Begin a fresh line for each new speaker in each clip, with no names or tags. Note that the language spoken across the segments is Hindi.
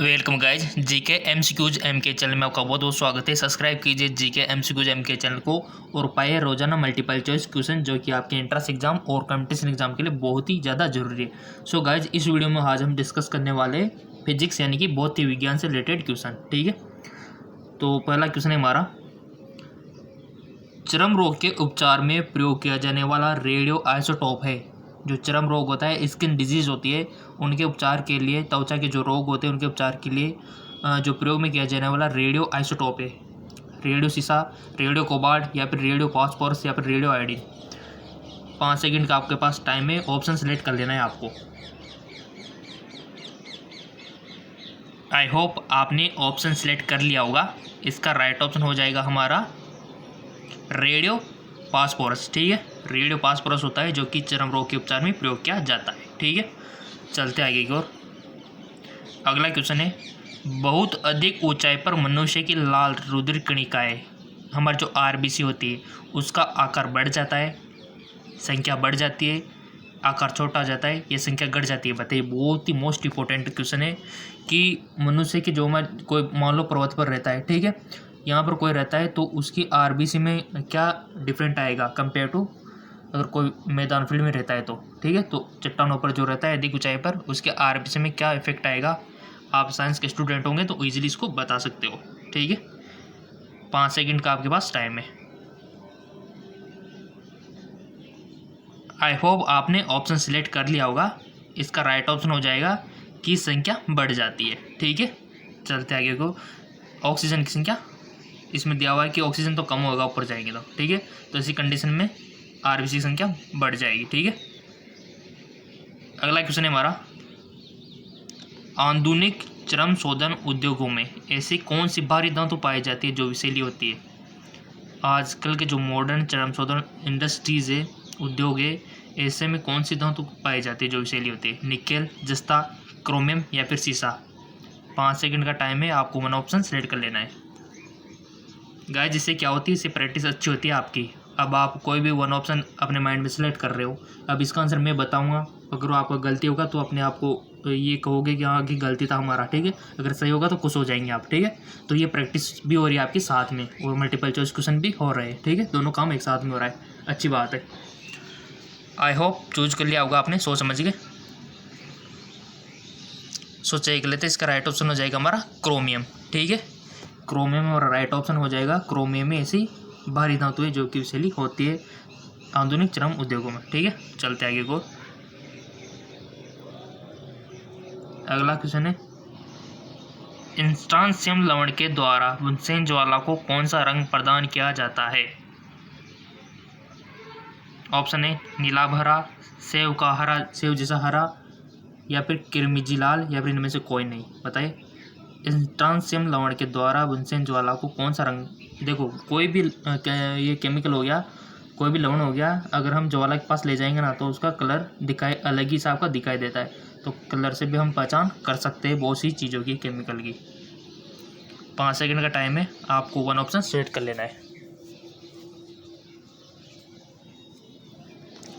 Welcome guys GK MCQs MK channel में आपका बहुत बहुत स्वागत है। सब्सक्राइब कीजिए जीके एमसीक्यूज एमके चैनल को और पाइए रोजाना मल्टीपल चॉइस क्वेश्चन जो कि आपके एंट्रेंस एग्जाम और कंपटीशन एग्जाम के लिए बहुत ही ज़्यादा जरूरी है। सो गाइज इस वीडियो में आज हम डिस्कस करने वाले फिजिक्स यानी कि भौतिक विज्ञान से रिलेटेड क्वेश्चन। ठीक है, तो पहला क्वेश्चन है हमारा, चर्म रोग के उपचार में प्रयोग किया जाने वाला रेडियो आइसोटोप है। जो चर्म रोग होता है, स्किन डिजीज होती है, उनके उपचार के लिए, त्वचा के जो रोग होते हैं उनके उपचार के लिए जो प्रयोग में किया जाने वाला रेडियो आइसोटोप है। रेडियो सीसा, रेडियो कोबाल्ट या फिर रेडियो फास्फोरस या फिर रेडियो आयोडीन। 5 सेकंड का आपके पास टाइम है, ऑप्शन सेलेक्ट कर लेना है आपको। आई होप आपने ऑप्शन सेलेक्ट कर लिया होगा। इसका राइट ऑप्शन हो जाएगा हमारा रेडियो फास्फोरस। ठीक है, रेडियो फास्फोरस होता है जो कि चर्म रोग के उपचार में प्रयोग किया जाता है। ठीक है, चलते आगे की ओर। अगला क्वेश्चन है, बहुत अधिक ऊंचाई पर मनुष्य की लाल रुधिर कणिकाएं, हमारी जो आरबीसी होती है, उसका आकार बढ़ जाता है, संख्या बढ़ जाती है, आकार छोटा हो जाता है, ये संख्या घट जाती है। बताइए, बहुत ही मोस्ट इंपॉर्टेंट क्वेश्चन है कि मनुष्य की जो कोई मान लो पर्वत पर रहता है, ठीक है, यहाँ पर कोई रहता है तो उसकी आरबीसी में क्या डिफरेंट आएगा कंपेयर टू अगर कोई मैदान फील्ड में रहता है तो। ठीक है, तो चट्टानों पर जो रहता है अधिक ऊंचाई पर, उसके आरबीसी में क्या इफेक्ट आएगा, आप साइंस के स्टूडेंट होंगे तो इजीली इसको बता सकते हो। ठीक है, 5 सेकंड का आपके पास टाइम है। आई होप आपने ऑप्शन सिलेक्ट कर लिया होगा। इसका राइट ऑप्शन हो जाएगा कि संख्या बढ़ जाती है। ठीक है, चलते आगे को। ऑक्सीजन की संख्या इसमें दिया हुआ है कि ऑक्सीजन तो कम होगा ऊपर जाएंगे तो। ठीक है, तो इसी कंडीशन में आरबीसी की संख्या बढ़ जाएगी। ठीक है, अगला क्वेश्चन है हमारा, आधुनिक चर्म शोधन उद्योगों में ऐसी कौन सी भारी धातु पाई जाती है जो विषैली होती है। आजकल के जो मॉडर्न चर्म शोधन इंडस्ट्रीज है, उद्योग है, ऐसे में कौन सी धातु पाई जाती है जो विषैली होती है। निकेल, जस्ता, क्रोमियम या फिर सीसा। 5 सेकंड का टाइम है, आपको वन ऑप्शन सेलेक्ट कर लेना है। गाइस जिससे क्या होती है, इससे प्रैक्टिस अच्छी होती है आपकी। अब आप कोई भी वन ऑप्शन अपने माइंड में सेलेक्ट कर रहे हो, अब इसका आंसर मैं बताऊंगा। अगर आपका गलती होगा तो अपने आप को ये कहोगे कि हाँ कि गलती था हमारा। ठीक है, अगर सही होगा तो खुश हो जाएंगे आप। ठीक है, तो ये प्रैक्टिस भी हो रही है आपकी साथ में और मल्टीपल चॉइस क्वेश्चन भी हो रहे हैं। ठीक है, दोनों काम एक साथ में हो रहा है, अच्छी बात है। आई होप चूज कर लिया होगा आपने सोच समझ के। सोचा कर लेते, इसका राइट ऑप्शन हो जाएगा हमारा क्रोमियम। ठीक है, क्रोमियम और राइट ऑप्शन हो जाएगा। क्रोमियम में ऐसी भारी धातु है जो कि विषैली होती है आधुनिक चर्म उद्योगों में। ठीक है, चलते आगे को। अगला क्वेश्चन है, इंस्टांसियम लवण के द्वारा बुनसेन ज्वाला को कौन सा रंग प्रदान किया जाता है। ऑप्शन है नीलाभ हरा, सेव का हरा, सेव जैसा हरा, या फिर किरमिजी लाल, या फिर इनमें से कोई नहीं। बताइए, इंस्टांसियम लवण के द्वारा बुनसेन ज्वाला को कौन सा रंग। देखो, कोई भी ये केमिकल हो गया, कोई भी लवण हो गया, अगर हम ज्वाला के पास ले जाएंगे ना तो उसका कलर दिखाई अलग ही सा आपका दिखाई देता है। तो कलर से भी हम पहचान कर सकते हैं बहुत सी चीज़ों की, केमिकल की। 5 सेकंड का टाइम है, आपको वन ऑप्शन सेलेक्ट कर लेना है।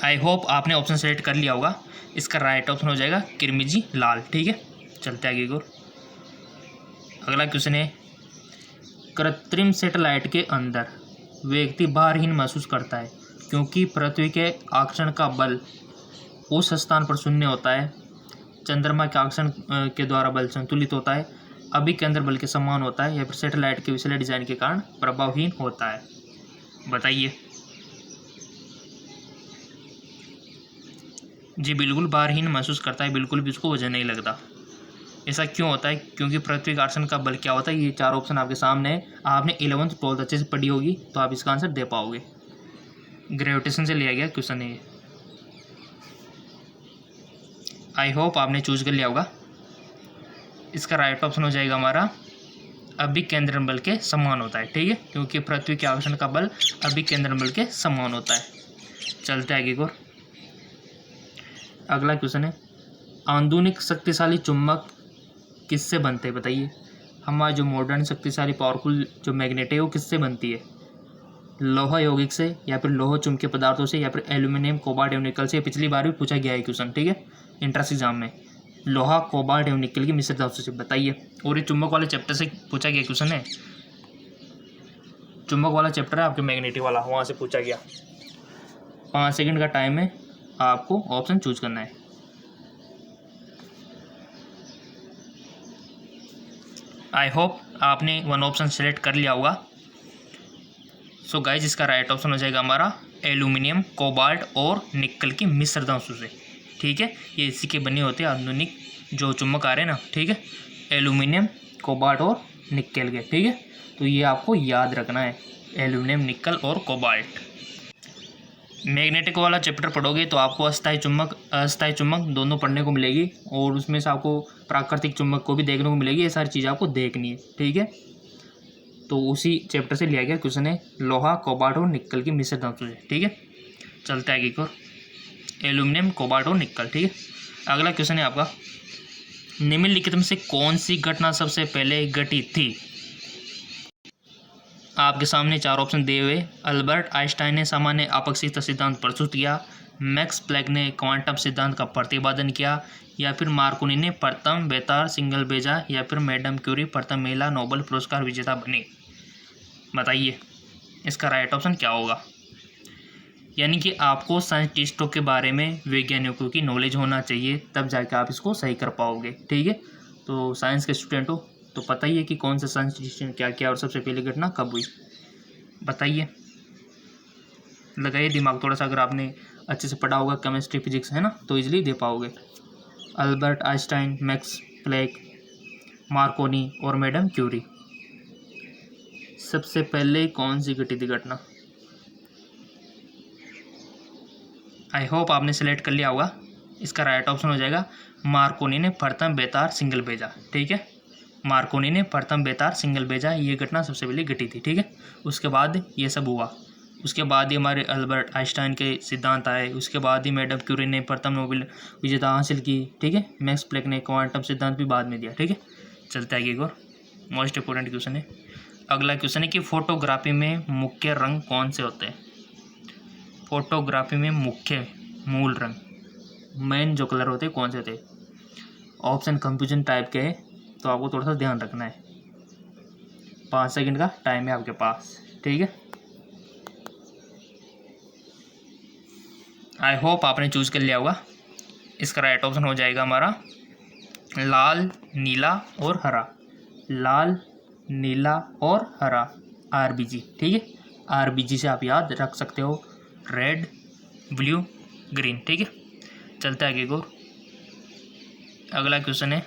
आई होप आपने ऑप्शन सेलेक्ट कर लिया होगा। इसका राइट ऑप्शन हो जाएगा किरमिजी लाल। ठीक है, चलते आगे को। अगला क्वेश्चन है, कृत्रिम सैटेलाइट के अंदर व्यक्ति भारहीन महसूस करता है क्योंकि पृथ्वी के आकर्षण का बल उस स्थान पर शून्य होता है, चंद्रमा के आकर्षण के द्वारा बल संतुलित होता है, अभिकेंद्र बल के समान होता है, या फिर सैटेलाइट के विशेष डिजाइन के कारण प्रभावहीन होता है। बताइए। जी बिल्कुल भारहीन महसूस करता है, बिल्कुल भी उसको वजन नहीं लगता। ऐसा क्यों होता है, क्योंकि पृथ्वी का आकर्षण का बल क्या होता है। ये 4 ऑप्शन आपके सामने है, आपने 11th 12th अच्छे से पढ़ी होगी तो आप इसका आंसर दे पाओगे। ग्रेविटेशन से लिया गया क्वेश्चन है ये। आई होप आपने चूज कर लिया होगा। इसका राइट ऑप्शन हो जाएगा हमारा अभिकेंद्र बल के समान होता है। ठीक है, क्योंकि पृथ्वी के आकर्षण का बल अभिकेंद्र बल के समान होता है। चलते आगे को। अगला क्वेश्चन है, आधुनिक शक्तिशाली चुंबक किससे बनते हैं। बताइए, हमारा जो मॉडर्न शक्तिशाली पावरफुल जो मैग्नेट है वो किससे बनती है। लोहा यौगिक से, या फिर लोह चुंबकीय पदार्थों से, या फिर एल्यूमिनियम, कोबाल्ट एवं निकल से। पिछली बार भी पूछा गया है क्वेश्चन। ठीक है, इंट्रेंस एग्जाम में। लोहा, कोबाल्ट एवं निकल की मिश्रित धातु से। बताइए। और ये चुंबक वाले चैप्टर से पूछा गया क्वेश्चन है, चुंबक वाला चैप्टर है आपके मैग्नेटिक वाला, वहाँ से पूछा गया। 5 सेकंड का टाइम है, आपको ऑप्शन चूज करना है। आई होप आपने 1 ऑप्शन सेलेक्ट कर लिया होगा। सो गाइज इसका राइट ऑप्शन हो जाएगा हमारा एल्यूमिनियम, कोबाल्ट और निकल की मिश्र धातु से। ठीक है, ये इसी के बने होते हैं आधुनिक जो चुंबक आ रहे हैं ना। ठीक है, एल्यूमिनियम, कोबाल्ट और निकल के। ठीक है, तो ये आपको याद रखना है, एल्यूमिनियम, निकल और कोबाल्ट। मैग्नेटिक वाला चैप्टर पढ़ोगे तो आपको अस्थायी चुंबक, अस्थायी चुंबक दोनों पढ़ने को मिलेगी, और उसमें से आपको प्राकृतिक चुंबक को भी देखने को मिलेगी। ये सारी चीज़ आपको देखनी है। ठीक है, तो उसी चैप्टर से लिया गया क्वेश्चन है, लोहा, कोबाल्ट और निकल की मिश्र धातु से। ठीक है, चलता है एक और, एल्यूमिनियम, कोबाल्ट और निकल। ठीक है, अगला क्वेश्चन है आपका, निम्नलिखित में से कौन सी घटना सबसे पहले घटी थी? आपके सामने 4 ऑप्शन दिए हुए। अल्बर्ट आइंस्टाइन ने सामान्य आपक्षिकता सिद्धांत प्रस्तुत किया, मैक्स प्लैंक ने क्वांटम सिद्धांत का प्रतिपादन किया, या फिर मार्कोनी ने प्रथम बेतार सिंगल भेजा, या फिर मैडम क्यूरी प्रथम महिला नोबेल पुरस्कार विजेता बनी। बताइए इसका राइट ऑप्शन क्या होगा। यानी कि आपको साइंटिस्टों के बारे में, वैज्ञानिकों की नॉलेज होना चाहिए, तब जाके आप इसको सही कर पाओगे। ठीक है, तो साइंस के स्टूडेंट हो तो पता ही है कि कौन सा साइंटिस्ट ने क्या किया और सबसे पहली घटना कब हुई। बताइए, लगाइए दिमाग थोड़ा सा। अगर आपने अच्छे से पढ़ा होगा केमिस्ट्री, फिजिक्स, है ना, तो इजीली दे पाओगे। Albert Einstein, Max Planck, Marconi और मैडम क्यूरी, सबसे पहले कौन सी घटी थी घटना? आई होप आपने सेलेक्ट कर लिया होगा। इसका राइट ऑप्शन हो जाएगा मार्कोनी ने प्रथम बेतार सिंगल भेजा। ठीक है, मार्कोनी ने प्रथम बेतार सिंगल भेजा, ये घटना सबसे पहले घटी थी। ठीक है, उसके बाद ये सब हुआ, उसके बाद ही हमारे अल्बर्ट आइंस्टाइन के सिद्धांत आए, उसके बाद ही मैडम क्यूरी ने प्रथम नोबेल विजेता हासिल की। ठीक है, मैक्स प्लैंक ने क्वांटम सिद्धांत भी बाद में दिया। ठीक है, चलता है एक और मोस्ट इंपोर्टेंट क्वेश्चन है। अगला क्वेश्चन है कि फोटोग्राफी में मुख्य रंग कौन से होते हैं? फोटोग्राफी में मुख्य, मूल रंग, मेन जो कलर होते हैं कौन से होते हैं? ऑप्शन कंफ्यूजन टाइप के है, तो आपको थोड़ा सा ध्यान रखना है। 5 सेकंड का टाइम है आपके पास। ठीक है, आई होप आपने चूज कर लिया होगा। इसका राइट ऑप्शन हो जाएगा हमारा लाल, नीला और हरा। लाल, नीला और हरा, RBG। ठीक है, RBG से आप याद रख सकते हो, रेड, ब्लू, ग्रीन। ठीक है, चलता है एक और। अगला क्वेश्चन है,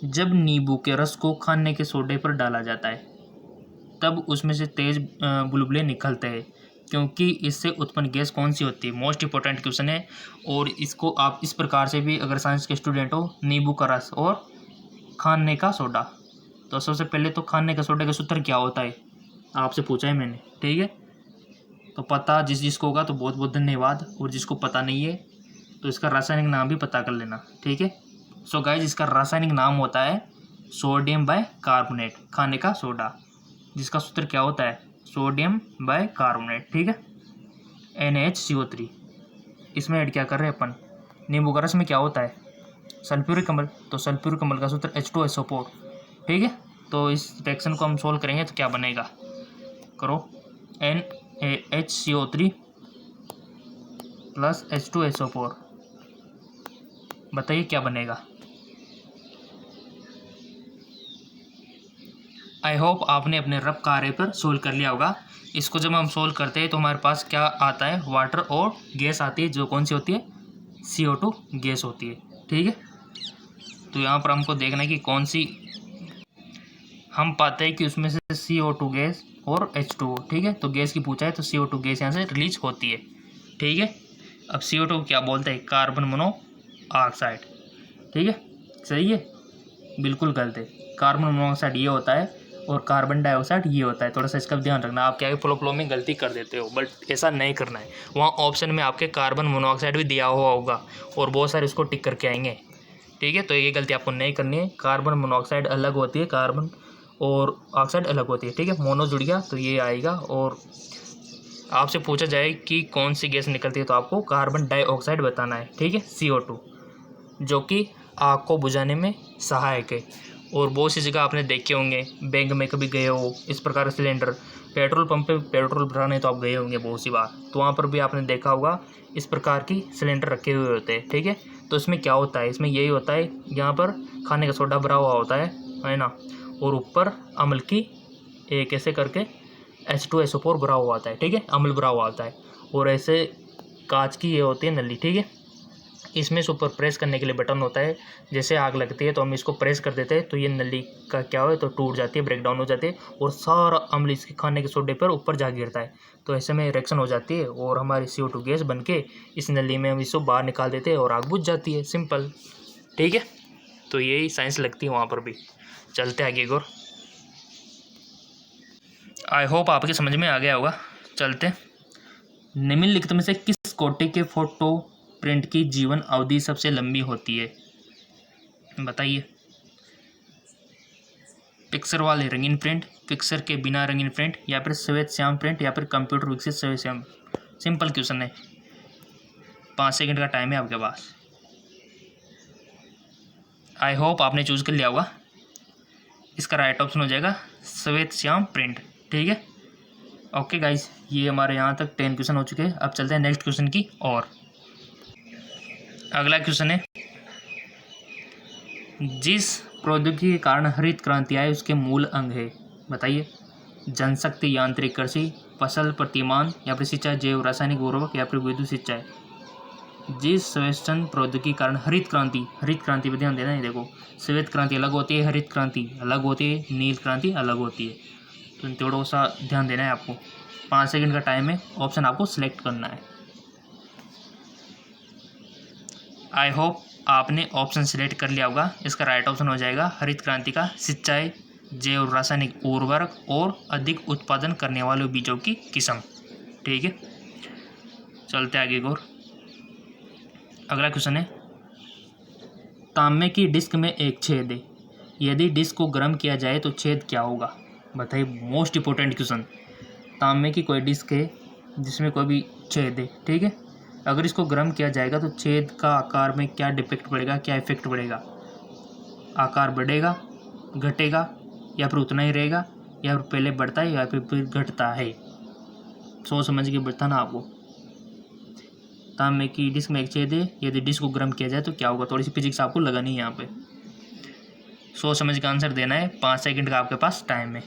जब नींबू के रस को खाने के सोडे पर डाला जाता है तब उसमें से तेज बुलबुले निकलते हैं, क्योंकि इससे उत्पन्न गैस कौन सी होती है? मोस्ट इंपॉर्टेंट क्वेश्चन है, और इसको आप इस प्रकार से भी, अगर साइंस के स्टूडेंट हो, नींबू का रस और खाने का सोडा, तो सबसे पहले तो खाने का सोडे का सूत्र क्या होता है आपसे पूछा है मैंने। ठीक है, तो पता जिसको होगा तो बहुत बहुत धन्यवाद, और जिसको पता नहीं है तो इसका रासायनिक नाम भी पता कर लेना। ठीक है, सो गाइज इसका रासायनिक नाम होता है सोडियम बाइकार्बोनेट, खाने का सोडा, जिसका सूत्र क्या होता है? Sodium bicarbonate. ठीक है, NaHCO3। इसमें ऐड क्या कर रहे हैं अपन? नींबू का रस में क्या होता है? सल्फ्यूरिक अम्ल, तो सल्फ्यूरिक अम्ल का सूत्र H2SO4। ठीक है, तो इस रिएक्शन को हम सोल्व करेंगे तो क्या बनेगा? करो, NaHCO3 प्लस H2SO4, बताइए क्या बनेगा? आई होप आपने अपने रफ कार्य पर सोल्व कर लिया होगा। इसको जब हम सोल्व करते हैं तो हमारे पास क्या आता है? वाटर और गैस आती है, जो कौन सी होती है? CO2 गैस होती है। ठीक है, तो यहाँ पर हमको देखना है कि कौन सी, हम पाते हैं कि उसमें से CO2 गैस और H2O। ठीक है, तो गैस की पूछा है तो CO2 गैस यहाँ से रिलीज होती है। ठीक है, अब CO2 क्या बोलते हैं? Carbon monoxide. ठीक है, सही है? बिल्कुल गलत है। कार्बन मोनोऑक्साइड ये होता है और कार्बन डाइऑक्साइड ये होता है। थोड़ा सा इसका ध्यान रखना। आप क्या फ्लो में गलती कर देते हो, बट ऐसा नहीं करना है। वहाँ ऑप्शन में आपके कार्बन मोनोऑक्साइड भी दिया हुआ होगा और बहुत सारे उसको टिक करके आएंगे। ठीक है, तो ये गलती आपको नहीं करनी है। कार्बन मोनोऑक्साइड अलग होती है, कार्बन और ऑक्साइड अलग होती है। ठीक है, मोनो जुड़ गया तो ये आएगा। और आपसे पूछा जाए कि कौन सी गैस निकलती है तो आपको कार्बन डाइऑक्साइड बताना है। ठीक है, CO2। जो कि आग को बुझाने में सहायक है। और बहुत सी जगह आपने देखे होंगे, बैंक में कभी गए हो, इस प्रकार का सिलेंडर, पेट्रोल पंप पे पेट्रोल भराने तो आप गए होंगे बहुत सी बार, तो वहाँ पर भी आपने देखा होगा इस प्रकार की सिलेंडर रखे हुए होते हैं, ठीक है। तो इसमें क्या होता है, इसमें यही होता है, यहाँ पर खाने का सोडा भरा हुआ होता है ना, और ऊपर अम्ल की एक ऐसे करके H2SO4 भरा हुआ आता है, ठीक है, अम्ल भरा हुआ आता है। और ऐसे कांच की ये होती है नली, ठीक है। इसमें से ऊपर प्रेस करने के लिए बटन होता है, जैसे आग लगती है तो हम इसको प्रेस कर देते हैं तो ये नली का क्या हो तो टूट जाती है, ब्रेकडाउन हो जाती है, और सारा अम्ल इसके खाने के सोडे पर ऊपर जा गिरता है। तो ऐसे में रिएक्शन हो जाती है और हमारी CO2 गैस बन के इस नली में हम इसको बाहर निकाल देते हैं और आग बुझ जाती है, सिंपल, ठीक है। तो यही साइंस लगती है वहाँ पर भी। चलते आगे और आई होप आपके समझ में आ गया होगा। चलते, निम्नलिखित में से किस कोटि के फोटो प्रिंट की जीवन अवधि सबसे लंबी होती है, बताइए। पिक्सर वाले रंगीन प्रिंट, पिक्सर के बिना रंगीन प्रिंट, या फिर श्वेत श्याम प्रिंट, या फिर कंप्यूटर विकसित श्वेत श्याम। सिंपल क्वेश्चन है, 5 सेकंड का टाइम है आपके पास। आई होप आपने चूज कर लिया होगा। इसका राइट ऑप्शन हो जाएगा श्वेत श्याम प्रिंट, ठीक है। ओके गाइज, ये हमारे यहाँ तक 10 क्वेश्चन हो चुके हैं। अब चलते हैं नेक्स्ट क्वेश्चन की और। अगला क्वेश्चन है, जिस प्रौद्योगिकी के कारण हरित क्रांति आई उसके मूल अंग है, बताइए। जनशक्ति, यांत्रिक कृषि, फसल प्रतिमान, या फिर सिंचाई, जैव रासायनिक उर्वरक, या फिर विद्युत सिंचाई। जिस श्वेतन प्रौद्योगिकी के कारण हरित क्रांति पर ध्यान देना है। देखो, श्वेत क्रांति अलग होती है, हरित क्रांति अलग होती है, नील क्रांति अलग होती है, तो थोड़ा सा ध्यान देना है आपको। 5 सेकंड का टाइम है, ऑप्शन आपको सिलेक्ट करना है। आई होप आपने ऑप्शन सिलेक्ट कर लिया होगा। इसका राइट ऑप्शन हो जाएगा हरित क्रांति का सिंचाई, जैव रासायनिक उर्वरक और अधिक उत्पादन करने वाले बीजों की किस्म, ठीक है। चलते आगे और। अगला क्वेश्चन है, तांबे की डिस्क में एक छेद है, यदि डिस्क को गर्म किया जाए तो छेद क्या होगा, बताइए। Most important question. तांबे की कोई डिस्क है जिसमें कोई भी छेद है, ठीक है, अगर इसको गर्म किया जाएगा तो छेद का आकार में क्या डिफेक्ट पड़ेगा, क्या इफेक्ट पड़ेगा। आकार बढ़ेगा, घटेगा, या फिर उतना ही रहेगा, या फिर पहले बढ़ता है या फिर घटता है। सोच समझ के बढ़ता ना आपको। तांबे की डिस्क में एक छेद है, यदि डिस्क को गर्म किया जाए तो क्या होगा। थोड़ी सी फिजिक्स आपको लगानी है यहाँ पे, सोच समझ के आंसर देना है। 5 सेकंड का आपके पास टाइम है।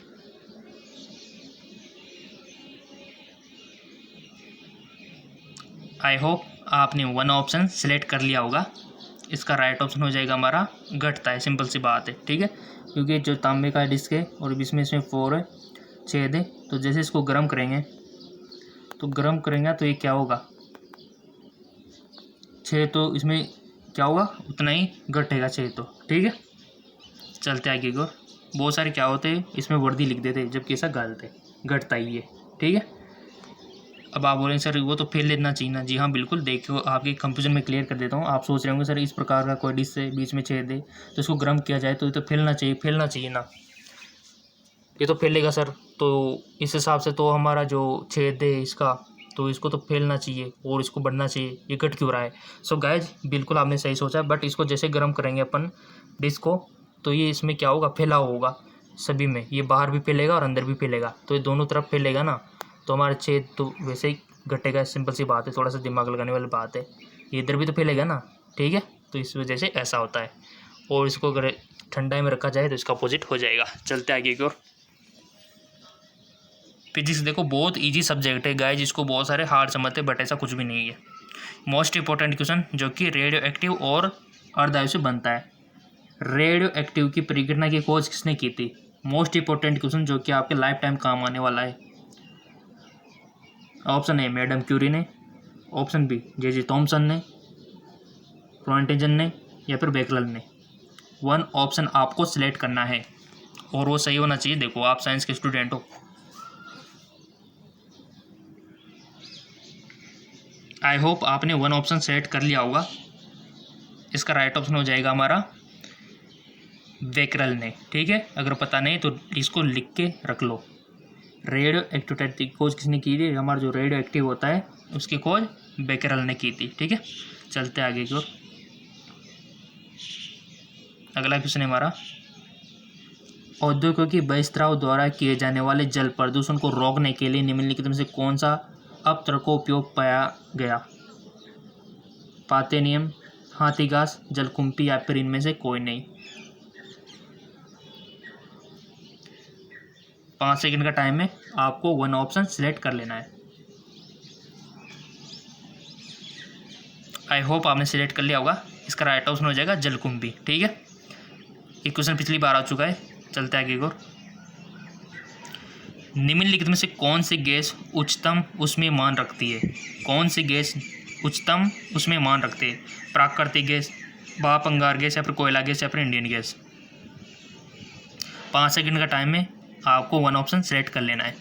आई होप आपने 1 ऑप्शन सिलेक्ट कर लिया होगा। इसका राइट ऑप्शन हो जाएगा हमारा घटता है, सिंपल सी बात है, ठीक है। क्योंकि जो तांबे का डिस्क है और इसमें 4 है, छेद है, तो जैसे इसको गर्म करेंगे तो ये क्या होगा, छेद तो इसमें क्या होगा, उतना ही घटेगा छेद तो, ठीक है। चलते आगे को। बहुत सारे क्या होते हैं इसमें वर्दी लिख देते हैं, जबकि ऐसा गलत है, घटता ही है, ठीक है। अब आप बोलेंगे सर वो तो फेल लेना चाहिए ना। जी हाँ, बिल्कुल। देखो, आपके कंफ्यूजन में क्लियर कर देता हूँ। आप सोच रहे होंगे सर इस प्रकार का कोई डिश है, बीच में छेद है, तो इसको गर्म किया जाए तो ये तो फैलना चाहिए ना, ये तो फैलेगा सर। तो इस हिसाब से तो हमारा जो छेद है इसका, तो इसको तो फैलना चाहिए और इसको बढ़ना चाहिए, ये घट क्यों रहा है। सो गाइज, बिल्कुल आपने सही सोचा, बट इसको जैसे गर्म करेंगे अपन डिश को, तो ये इसमें क्या होगा, फैला होगा सभी में, ये बाहर भी फैलेगा और अंदर भी फैलेगा, तो ये दोनों तरफ फैलेगा ना, तो हमारा छेद तो वैसे ही घटेगा। सिंपल सी बात है, थोड़ा सा दिमाग लगाने वाली बात है, ये इधर भी तो फैलेगा ना, ठीक है। तो इस वजह से ऐसा होता है, और इसको अगर ठंडा में रखा जाए तो इसका अपोजिट हो जाएगा। चलते आगे की ओर। फिजिक्स देखो बहुत इजी सब्जेक्ट है गाइस, इसको बहुत सारे हार्ड समझते हैं, बट ऐसा कुछ भी नहीं है। मोस्ट इंपॉर्टेंट क्वेश्चन, जो कि रेडियो एक्टिव और अर्धवायु से बनता है। रेडियो एक्टिव की परिघटना की खोज किसने की थी। मोस्ट इंपॉर्टेंट क्वेश्चन, जो कि आपके लाइफ टाइम काम आने वाला है। ऑप्शन ए मैडम क्यूरी ने, ऑप्शन बी जे थॉमसन ने, फ्लोरेंटाइन ने, या फिर बेकरल ने। 1 ऑप्शन आपको सिलेक्ट करना है और वो सही होना चाहिए। देखो, आप साइंस के स्टूडेंट हो। आई होप आपने 1 ऑप्शन सेलेक्ट कर लिया होगा। इसका राइट ऑप्शन हो जाएगा हमारा बेकरल ने, ठीक है। अगर पता नहीं तो इसको लिख के रख लो। रेडियो एक्टिविटी की खोज किसने की थी, हमारा जो रेडियो एक्टिव होता है उसकी खोज बेकरल ने की थी, ठीक है। चलते आगे की ओर। अगला क्वेश्चन है हमारा, औद्योगिक बहिस्त्राव द्वारा किए जाने वाले जल प्रदूषण को रोकने के लिए निम्नलिखित में से कौन सा अपत्र को उपयोग पाया गया? पातेनियम, हाथी घास, जलकुंभी या फिर इनमें से कोई नहीं। 5 सेकंड का टाइम है, आपको वन ऑप्शन सिलेक्ट कर लेना है। आई होप आपने सिलेक्ट कर लिया होगा। इसका राइट ऑप्शन हो जाएगा जलकुंभी। ठीक है, ये क्वेश्चन पिछली बार आ चुका है। चलते आगे और, निम्नलिखित में से कौन सी गैस उच्चतम उसमें मान रखती है? कौन सी गैस उच्चतम उसमें मान रखती है? प्राकृतिक गैस, भाप अंगार गैस या फिर कोयला गैस या फिर इंडियन गैस। 5 सेकंड का टाइम है, आपको वन ऑप्शन सेलेक्ट कर लेना है।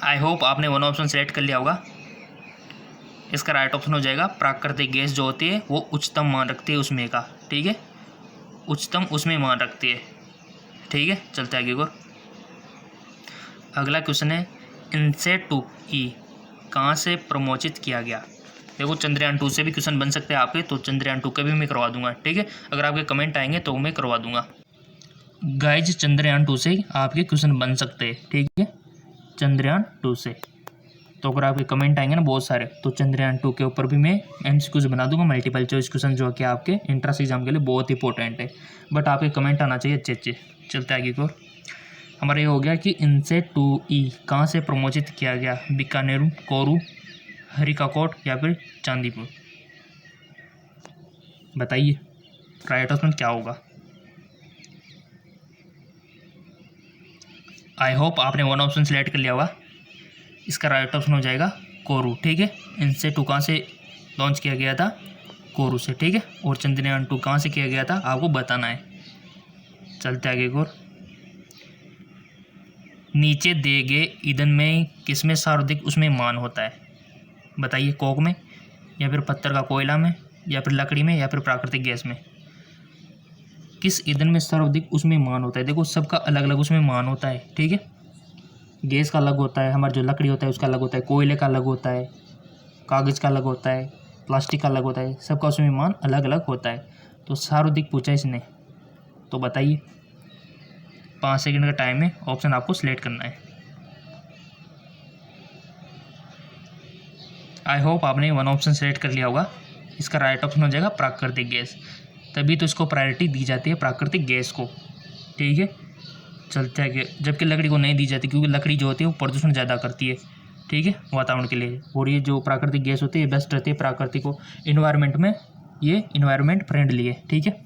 आई होप आपने वन ऑप्शन सेलेक्ट कर लिया होगा। इसका राइट ऑप्शन हो जाएगा प्राकृतिक गैस जो होती है वो उच्चतम मान रखती है उसमें का। ठीक है, उच्चतम उसमें मान रखती है। ठीक है, चलते आगे और, अगला क्वेश्चन है, इनसेट 2E कहाँ से प्रमोचित किया गया? देखो चंद्रयान 2 से भी क्वेश्चन बन सकते हैं आपके, तो चंद्रयान 2 के भी मैं करवा दूंगा। ठीक है, अगर आपके कमेंट आएंगे तो मैं करवा दूंगा। गाइज चंद्रयान 2 से आपके क्वेश्चन बन सकते हैं। ठीक है, चंद्रयान 2 से, तो अगर आपके कमेंट आएंगे ना बहुत सारे, तो चंद्रयान 2 के ऊपर भी मैं MCQs बना दूंगा, मल्टीपल चॉइस क्वेश्चन जो कि आपके इंट्रेंस एग्जाम के लिए बहुत इंपॉर्टेंट है। बट आपके कमेंट आना चाहिए अच्छे अच्छे। चलते आगे को, हमारा ये हो गया कि इनसेट 2E कहाँ से प्रमोचित किया गया? बीकानेर, कोरू, हरिकाकोट या फिर चांदीपुर। बताइए राइट ऑप्शन क्या होगा? आई होप आपने वन ऑप्शन सेलेक्ट कर लिया होगा। इसका राइट ऑप्शन हो जाएगा कोरू। ठीक है, इनसे 2 कहाँ से लॉन्च किया गया था? कोरू से। ठीक है, और चंद्रयान 2 कहाँ से किया गया था आपको बताना है। चलते आगे और, नीचे दिए गए ईंधन में किसमें सर्वाधिक उसमें मान होता है? बताइए, कोक में या फिर पत्थर का कोयला में या फिर लकड़ी में या फिर प्राकृतिक गैस में? किस ईंधन में सर्वाधिक उसमें मान होता है? देखो सबका अलग अलग उसमें मान होता है। ठीक है, गैस का अलग होता है, हमारा जो लकड़ी होता है उसका अलग होता है, कोयले का अलग होता है, कागज़ का अलग होता है, प्लास्टिक का अलग होता है, सबका उसमें मान अलग अलग होता है। तो सर्वाधिक पूछा इसने, तो बताइए। 5 सेकंड का टाइम है, ऑप्शन आपको सिलेक्ट करना है। आई होप आपने वन ऑप्शन सेलेक्ट कर लिया होगा। इसका राइट ऑप्शन हो जाएगा प्राकृतिक गैस, तभी तो इसको प्रायोरिटी दी जाती है प्राकृतिक गैस को। ठीक है, चलते आगे, जबकि लकड़ी को नहीं दी जाती क्योंकि लकड़ी जो होती है वो प्रदूषण ज़्यादा करती है। ठीक है, वातावरण के लिए, और ये जो प्राकृतिक गैस होती है बेस्ट रहती है प्राकृतिक को इन्वायरमेंट में, ये इन्वायरमेंट फ्रेंडली है। ठीक है,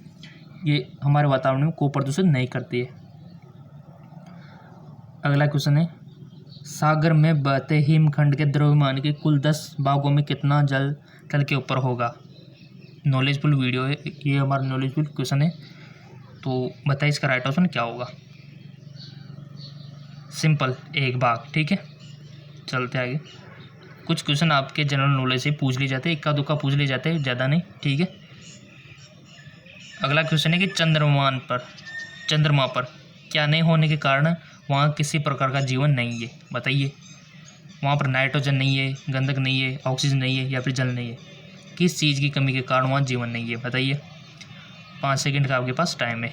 ये हमारे वातावरण में कोई प्रदूषण नहीं करती है। अगला क्वेश्चन है, सागर में बहते हिमखंड के द्रव्यमान के कुल 10 भागों में कितना जल तल के ऊपर होगा? नॉलेजफुल वीडियो है ये, हमारा नॉलेजफुल क्वेश्चन है, तो बताइए इसका राइट ऑप्शन क्या होगा? सिंपल, 1 भाग। ठीक है, चलते आगे। कुछ क्वेश्चन आपके जनरल नॉलेज से पूछ लिए जाते हैं, इक्का दुक्का पूछ लिए जाते हैं, ज़्यादा नहीं। ठीक है, अगला क्वेश्चन है कि चंद्रमा पर क्या नहीं होने के कारण वहाँ किसी प्रकार का जीवन नहीं है? बताइए, वहाँ पर नाइट्रोजन नहीं है, गंधक नहीं है, ऑक्सीजन नहीं है या फिर जल नहीं है? किस चीज़ की कमी के कारण वहाँ जीवन नहीं है? बताइए। 5 सेकंड का आपके पास टाइम है।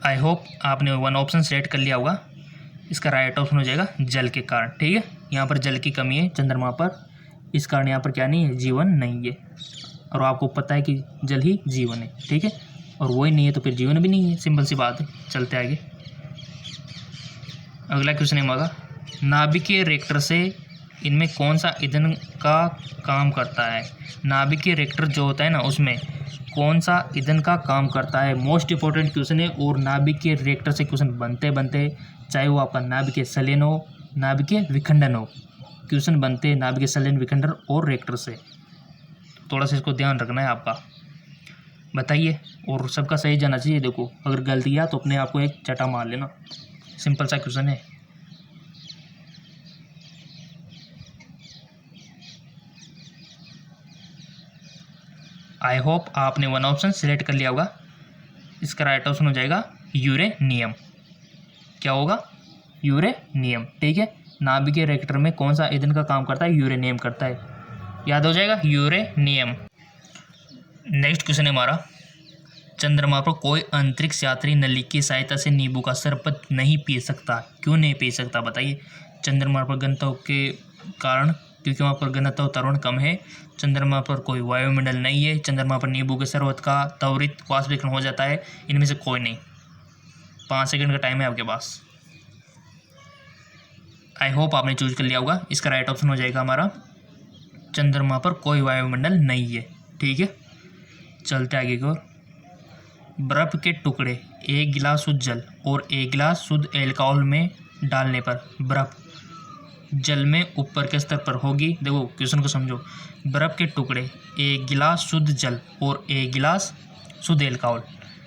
आई होप आपने वन ऑप्शन सेलेक्ट कर लिया होगा। इसका राइट ऑप्शन हो जाएगा जल के कारण। ठीक है, यहाँ पर जल की कमी है चंद्रमा पर, इस कारण यहाँ पर क्या नहीं है? जीवन नहीं है। और आपको पता है कि जल ही जीवन है। ठीक है, और वही नहीं है तो फिर जीवन भी नहीं है, सिंपल सी बात है। चलते आगे, अगला क्वेश्चन है हमारा, नाभिकीय रिएक्टर से इनमें कौन सा ईंधन का काम करता है? नाभिकीय रिएक्टर जो होता है ना, उसमें कौन सा ईंधन का काम करता है? मोस्ट इंपॉर्टेंट क्वेश्चन है, और नाभिकीय रिएक्टर से क्वेश्चन बनते चाहे वो आपका नाभिकीय संलयन हो, नाभिकीय विखंडन हो, क्वेश्चन बनते नाभिकीय संलयन, विखंडन और रिएक्टर से। थोड़ा सा इसको ध्यान रखना है आपका। बताइए, और सबका सही जाना चाहिए। देखो अगर गलती किया तो अपने आप को एक चटा मार लेना, सिंपल सा क्वेश्चन है। आई होप आपने वन ऑप्शन सिलेक्ट कर लिया होगा। इसका राइट ऑप्शन हो जाएगा यूरेनियम। क्या होगा? यूरेनियम। ठीक है, नाभिकीय रिएक्टर में कौन सा ईंधन का काम करता है? यूरेनियम करता है। याद हो जाएगा, यूरेनियम। नेक्स्ट क्वेश्चन है हमारा, चंद्रमा पर कोई अंतरिक्ष यात्री नली की सहायता से नींबू का शरबत नहीं पी सकता, क्यों नहीं पी सकता बताइए। चंद्रमा पर घनत्व के कारण, क्योंकि वहाँ पर घनत्व त्वरण कम है। चंद्रमा पर कोई वायुमंडल नहीं है। चंद्रमा पर नींबू के शरबत का त्वरित वाष्पीकरण हो जाता है। इनमें से कोई नहीं। 5 सेकंड का टाइम है आपके पास। आई होप आपने चूज कर लिया होगा। इसका राइट ऑप्शन हो जाएगा हमारा, चंद्रमा पर कोई वायुमंडल नहीं है। ठीक है, चलते आगे की ओर। बर्फ के टुकड़े 1 गिलास शुद्ध जल और 1 गिलास शुद्ध एल्कोहल में डालने पर बर्फ जल में ऊपर के स्तर पर होगी। देखो क्वेश्चन को समझो। बर्फ के टुकड़े 1 गिलास शुद्ध जल और 1 गिलास शुद्ध एल्कोहल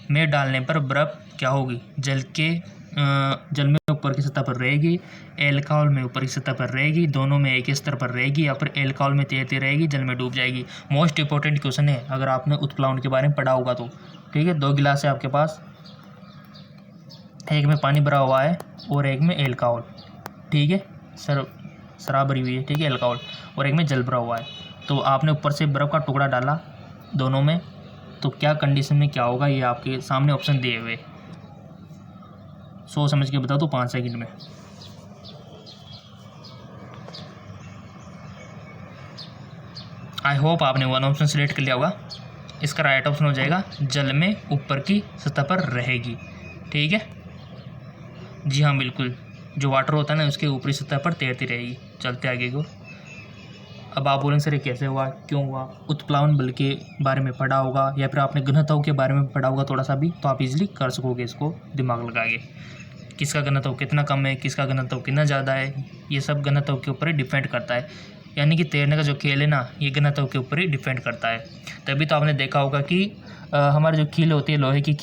में डालने पर बर्फ क्या होगी, जल में ऊपर की सतह पर रहेगी, एल्कोहल में ऊपर की सतह पर रहेगी, दोनों में एक ही स्तर पर रहेगी, या फिर एल्कोहल में तैरती रहेगी, जल में डूब जाएगी। मोस्ट इंपॉर्टेंट क्वेश्चन है, अगर आपने उत्प्लावन के बारे में पढ़ा होगा तो। ठीक है, 2 गिलास है आपके पास, एक में पानी भरा हुआ है और एक में एल्कोहल। ठीक है, शराब भरी हुई है, ठीक है, एल्कोहल, और एक में जल भरा हुआ है। तो आपने ऊपर से बर्फ़ का टुकड़ा डाला दोनों में, तो क्या कंडीशन में क्या होगा, ये आपके सामने ऑप्शन दिए हुए। सोच समझ के बता दो 5 सेकंड में। आई होप आपने 1 ऑप्शन सिलेक्ट कर लिया होगा। इसका राइट ऑप्शन हो जाएगा, जल में ऊपर की सतह पर रहेगी। ठीक है, जी हाँ बिल्कुल, जो वाटर होता है ना उसके ऊपरी सतह पर तैरती रहेगी। चलते आगे को। अब आप बोलेंगे सर ये कैसे हुआ, क्यों हुआ। उत्प्लावन बल के बारे में पढ़ा होगा या फिर आपने घनत्व के बारे में पढ़ा होगा थोड़ा सा भी, तो आप इजीली कर सकोगे इसको दिमाग लगा के। किसका घनत्व कितना कम है, किसका घनत्व कितना ज़्यादा है, ये सब घनत्व के ऊपर ही डिपेंड करता है। यानी कि तैरने का जो खेल है ना, ये घनत्व के ऊपर ही डिपेंड करता है। तभी तो आपने देखा होगा कि हमारी जो कील होती है, लोहे की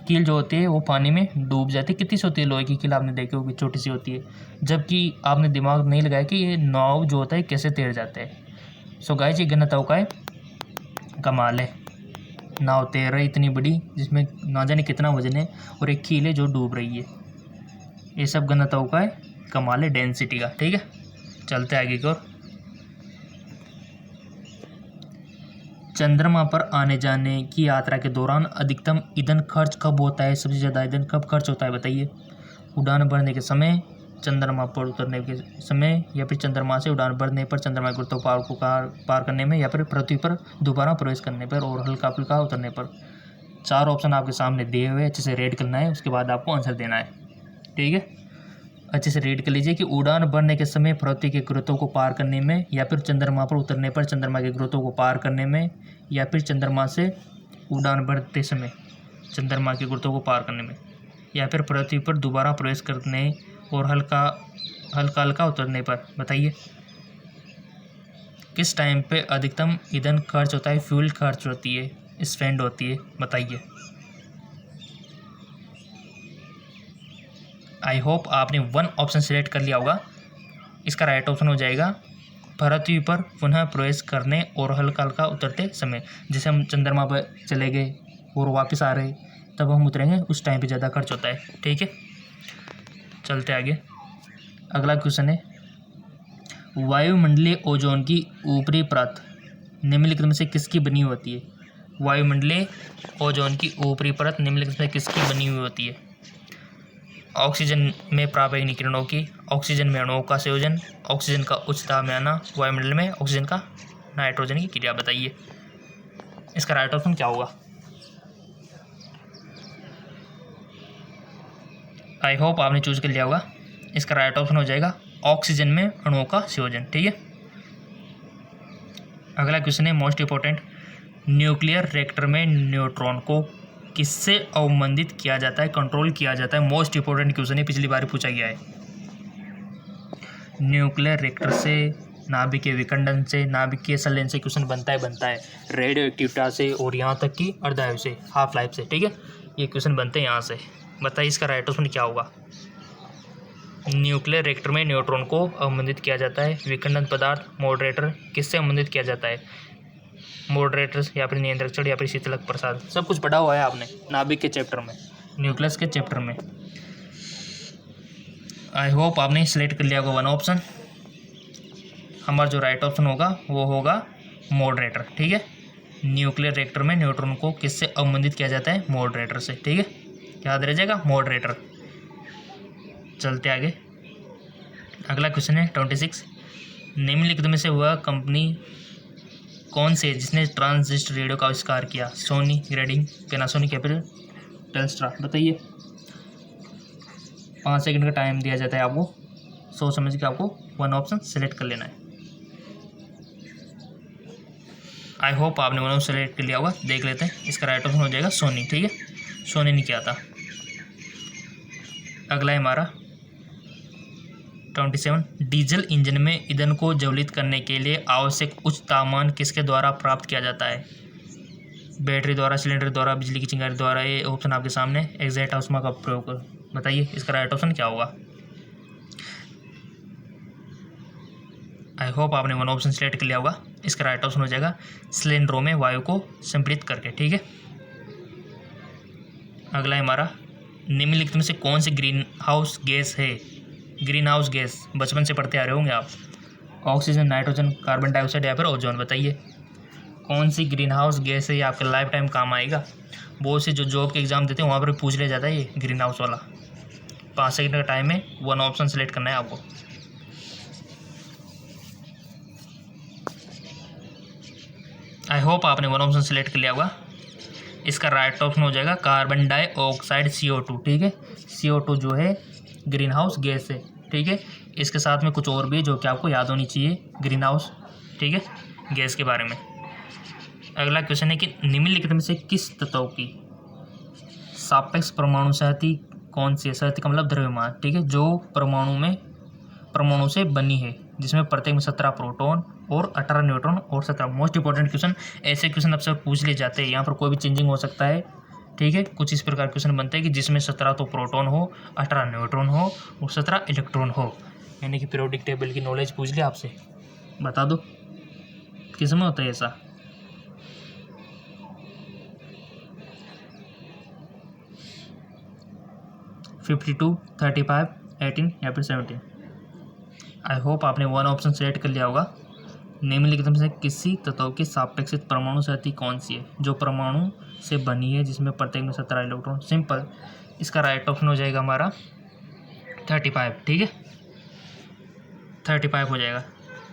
कील जो होती है वो पानी में डूब जाती है। कितनी सी होती है लोहे की कील, आपने देखी होगी, छोटी सी होती है। जबकि आपने दिमाग नहीं लगाया कि ये नाव जो होता है कैसे तैर जाता है। सो गाइस, ये घनत्व का कमाल है। नाव तैर रही इतनी बड़ी, जिसमें ना जाने कितना वजन है, और एक कील है जो डूब रही है। ये सब घनत्व का कमाल है, डेंसिटी का। ठीक है, चलते आगे की ओर। चंद्रमा पर आने जाने की यात्रा के दौरान अधिकतम ईंधन खर्च कब होता है, सबसे ज़्यादा ईंधन कब खर्च होता है बताइए। उड़ान भरने के समय, चंद्रमा पर उतरने के समय, या फिर चंद्रमा से उड़ान भरने पर, चंद्रमा के गुरुत्वाकर्षण को पार करने में, या फिर पृथ्वी पर दोबारा प्रवेश करने पर, और हल्का फुल्का उतरने पर। 4 ऑप्शन आपके सामने दिए हुए, अच्छे से रीड करना है, उसके बाद आपको आंसर देना है। ठीक है, अच्छे से रीड कर लीजिए कि उड़ान भरने के समय पृथ्वी के गुरुत्व को पार करने में, या फिर चंद्रमा पर उतरने पर चंद्रमा के गुरुत्व को पार करने में, या फिर चंद्रमा से उड़ान भरते समय चंद्रमा के गुरुत्व को पार करने में, या फिर पृथ्वी पर दोबारा प्रवेश करने और हल्का हल्का उतरने पर। बताइए किस टाइम पे अधिकतम ईंधन खर्च होता है, फ्यूल खर्च होती है, स्पेंड होती है, बताइए। आई होप आपने 1 ऑप्शन सिलेक्ट कर लिया होगा। इसका राइट ऑप्शन हो जाएगा, पृथ्वी पर पुनः प्रवेश करने और हल्का हल्का उतरते समय। जैसे हम चंद्रमा पर चले गए और वापस आ रहे, तब हम उतरेंगे, उस टाइम पे ज़्यादा खर्च होता है। ठीक है, चलते आगे। अगला क्वेश्चन है, वायुमंडलीय ओजोन की ऊपरी परत निम्नलिखित में से किसकी बनी होती है। वायुमंडलीय ओजोन की ऊपरी परत निम्नलिखित में किसकी बनी हुई होती है। ऑक्सीजन में प्रावैगिक किरणों की, ऑक्सीजन में अणुओं का संयोजन, ऑक्सीजन का उच्च दाब में आना, वायुमंडल में ऑक्सीजन का नाइट्रोजन की क्रिया। बताइए इसका राइट ऑप्शन क्या होगा। आई होप आपने चूज कर लिया होगा। इसका राइट ऑप्शन हो जाएगा, ऑक्सीजन में अणुओं का संयोजन। ठीक है, अगला क्वेश्चन है मोस्ट इंपॉर्टेंट, न्यूक्लियर रिएक्टर में न्यूट्रॉन को किससे अवमंदित किया जाता है, कंट्रोल किया जाता है। मोस्ट इंपॉर्टेंट क्वेश्चन है, पिछली बार पूछा गया है। न्यूक्लियर रिएक्टर से, नाभिकीय विखंडन से, नाभिकीय संलयन से क्वेश्चन बनता है, रेडियो एक्टिविटी से, और यहाँ तक कि अर्धायु से, हाफ लाइफ से। ठीक है, ये क्वेश्चन बनते हैं यहाँ से। बताइए इसका राइट ऑप्शन क्या होगा। न्यूक्लियर रिएक्टर में न्यूट्रॉन को अवमंदित किया जाता है, विखंडन पदार्थ मॉडरेटर किससे अवमंदित किया जाता है, मॉडरेटर्स, या फिर नियंत्रक छड़, या फिर शीतलक प्रसाद। सब कुछ पढ़ा हुआ है आपने नाभिक के चैप्टर में, न्यूक्लियस के चैप्टर में। आई होप आपने सिलेक्ट कर लिया होगा 1 ऑप्शन। हमारा जो राइट ऑप्शन होगा वो होगा मॉडरेटर। ठीक है, न्यूक्लियर रिएक्टर में न्यूट्रॉन को किससे अवमंदित किया जाता है? मॉडरेटर से। ठीक है, याद रह जाएगा मॉडरेटर। चलते आगे, अगला क्वेश्चन है 26। निम्नलिखित में से वह कंपनी कौन सी है जिसने ट्रांजिस्टर रेडियो का आविष्कार किया? सोनी, ग्रेडिंग, पैनासोनिक या फिर टेल्स्ट्रा? बताइए। 5 सेकंड का टाइम दिया जाता है आपको, सोच समझ के आपको वन ऑप्शन सेलेक्ट कर लेना है। आई होप आपने वन ऑप्शन सेलेक्ट कर लिया होगा। देख लेते हैं, इसका राइट ऑप्शन हो जाएगा सोनी। ठीक है, सोनी ने किया था। अगला है हमारा 27। डीजल इंजन में ईंधन को ज्वलित करने के लिए आवश्यक उच्च तापमान किसके द्वारा प्राप्त किया जाता है? बैटरी द्वारा, सिलेंडर द्वारा, बिजली की चिंगारी द्वारा? ये ऑप्शन आपके सामने। एग्जैक्ट ऊष्मा का प्रयोग कर बताइए, इसका राइट ऑप्शन क्या होगा? आई होप आपने वन ऑप्शन सेलेक्ट कर लिया होगा। इसका राइट ऑप्शन हो जाएगा सिलेंडरों में वायु को संपीड़ित करके। ठीक है, अगला है हमारा निम्नलिखित में से कौन सी ग्रीन हाउस गैस है? ग्रीन हाउस गैस बचपन से पढ़ते आ रहे होंगे आप। ऑक्सीजन, नाइट्रोजन, कार्बन डाइऑक्साइड या फिर ओजोन? बताइए कौन सी ग्रीन हाउस गैस है, ये आपके लाइफ टाइम काम आएगा। बहुत से जो जॉब के एग्जाम देते हैं वहाँ पर पूछ लिया जाता है ये ग्रीन हाउस वाला। 5 सेकंड का टाइम है, वन ऑप्शन सेलेक्ट करना है आपको। आई होप आपने वन ऑप्शन सेलेक्ट कर लिया होगा। इसका राइट ऑप्शन हो जाएगा कार्बन डाइऑक्साइड, CO2। ठीक है, CO2 जो है ग्रीन हाउस गैस है। ठीक है, इसके साथ में कुछ और भी जो कि आपको याद होनी चाहिए ग्रीन हाउस, ठीक है, गैस के बारे में। अगला क्वेश्चन है कि निम्नलिखित में से किस तत्व की सापेक्ष परमाणु सहती कौन सी है? सहती का मतलब द्रव्यमान। ठीक है, जो परमाणु से बनी है, जिसमें प्रत्येक में 17 प्रोटॉन और 18 न्यूट्रॉन और 17। मोस्ट इंपॉर्टेंट क्वेश्चन, ऐसे क्वेश्चन अक्सर पूछ लिए जाते हैं। यहाँ पर कोई भी चेंजिंग हो सकता है। ठीक है, कुछ इस प्रकार क्वेश्चन बनते हैं कि जिसमें 17 तो प्रोटॉन हो, 18 न्यूट्रॉन हो और 17 इलेक्ट्रॉन हो। यानी कि पीरियोडिक टेबल की नॉलेज पूछ लिया आपसे, बता दो किस में होता है ऐसा। (52, 35, 18 या फिर 17? आई होप आपने वन ऑप्शन सेलेक्ट कर लिया होगा। निम्नलिखित में से किसी तत्व की सापेक्षित परमाणु सहती कौन सी है जो परमाणु से बनी है, जिसमें प्रत्येक में 17 इलेक्ट्रॉन? सिंपल, इसका राइट ऑप्शन हो जाएगा हमारा 35। ठीक है, 35 हो जाएगा,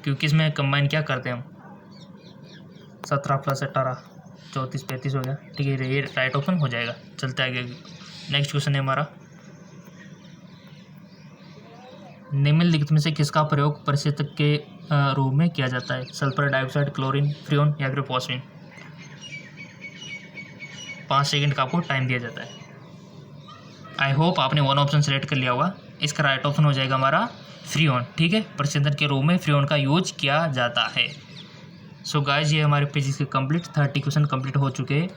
क्योंकि इसमें कंबाइन क्या करते हैं हम, 17 + 18 34 35 हो गया। ठीक है, ये राइट ऑप्शन हो जाएगा। चलते आगे, नेक्स्ट क्वेश्चन है हमारा निम्नलिखित में से किसका प्रयोग परिस्थितक के रूप में किया जाता है? सल्फर डाइऑक्साइड, क्लोरीन, फ्रियोन या फिर फॉस्फीन? 5 सेकंड का आपको टाइम दिया जाता है। आई होप आपने वन ऑप्शन सेलेक्ट कर लिया होगा। इसका राइट ऑप्शन हो जाएगा हमारा फ्रियोन। ठीक है, परिस्थितक के रूप में फ्रियोन का यूज किया जाता है। सो गाइज, ये हमारे पेजेस के कंप्लीट 30 क्वेश्चन कंप्लीट हो चुके हैं।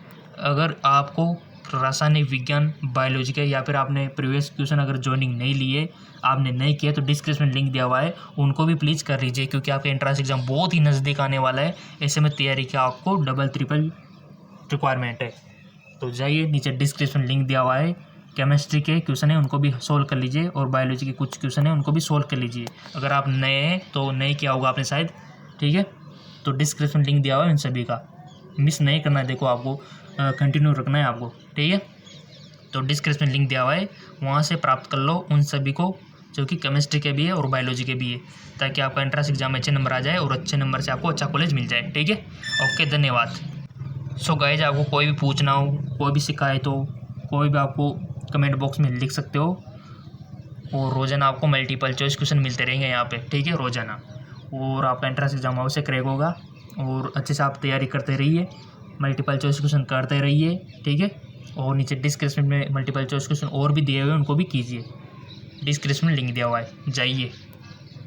अगर आपको रासायनिक विज्ञान, बायोलॉजी के या फिर आपने प्रीवियस क्वेश्चन अगर ज्वाइनिंग नहीं लिए, आपने नहीं किया, तो डिस्क्रिप्शन में लिंक दिया हुआ है, उनको भी प्लीज़ कर लीजिए, क्योंकि आपका एंट्रेंस एग्जाम बहुत ही नज़दीक आने वाला है। ऐसे में तैयारी की आपको डबल ट्रिपल रिक्वायरमेंट है। तो जाइए, नीचे डिस्क्रिप्शन लिंक दिया हुआ है। केमिस्ट्री के क्वेश्चन है उनको भी सोल्व कर लीजिए, और बायोलॉजी के कुछ क्वेश्चन है उनको भी सोल्व कर लीजिए। अगर आप नए हैं तो नहीं किया होगा आपने शायद। ठीक है, तो डिस्क्रिप्शन लिंक दिया हुआ है, इन सभी का मिस नहीं करना है। देखो, आपको कंटिन्यू रखना है आपको। ठीक है, तो डिस्क्रिप्शन लिंक दिया हुआ है, वहाँ से प्राप्त कर लो उन सभी को, जो कि केमिस्ट्री के भी है और बायोलॉजी के भी है, ताकि आपका एंट्रेंस एग्जाम में अच्छे नंबर आ जाए और अच्छे नंबर से आपको अच्छा कॉलेज मिल जाए। ठीक है, ओके, धन्यवाद। सो गाइज, आपको कोई भी पूछना हो, कोई भी शिकायत हो, कोई भी आपको कमेंट बॉक्स में लिख सकते हो। और रोज़ाना आपको मल्टीपल चॉइस क्वेश्चन मिलते रहेंगे यहाँ पे। ठीक है, रोज़ाना, और आपका एंट्रेंस एग्जाम अवश्य क्रैक होगा। और अच्छे से आप तैयारी करते रहिए, मल्टीपल चॉइस क्वेश्चन करते रहिए। ठीक है, और नीचे डिस्क्रिप्शन में मल्टीपल चॉइस क्वेश्चन और भी दिए हुए हैं, उनको भी कीजिए। डिस्क्रिप्शन में लिंक दिया हुआ है, जाइए।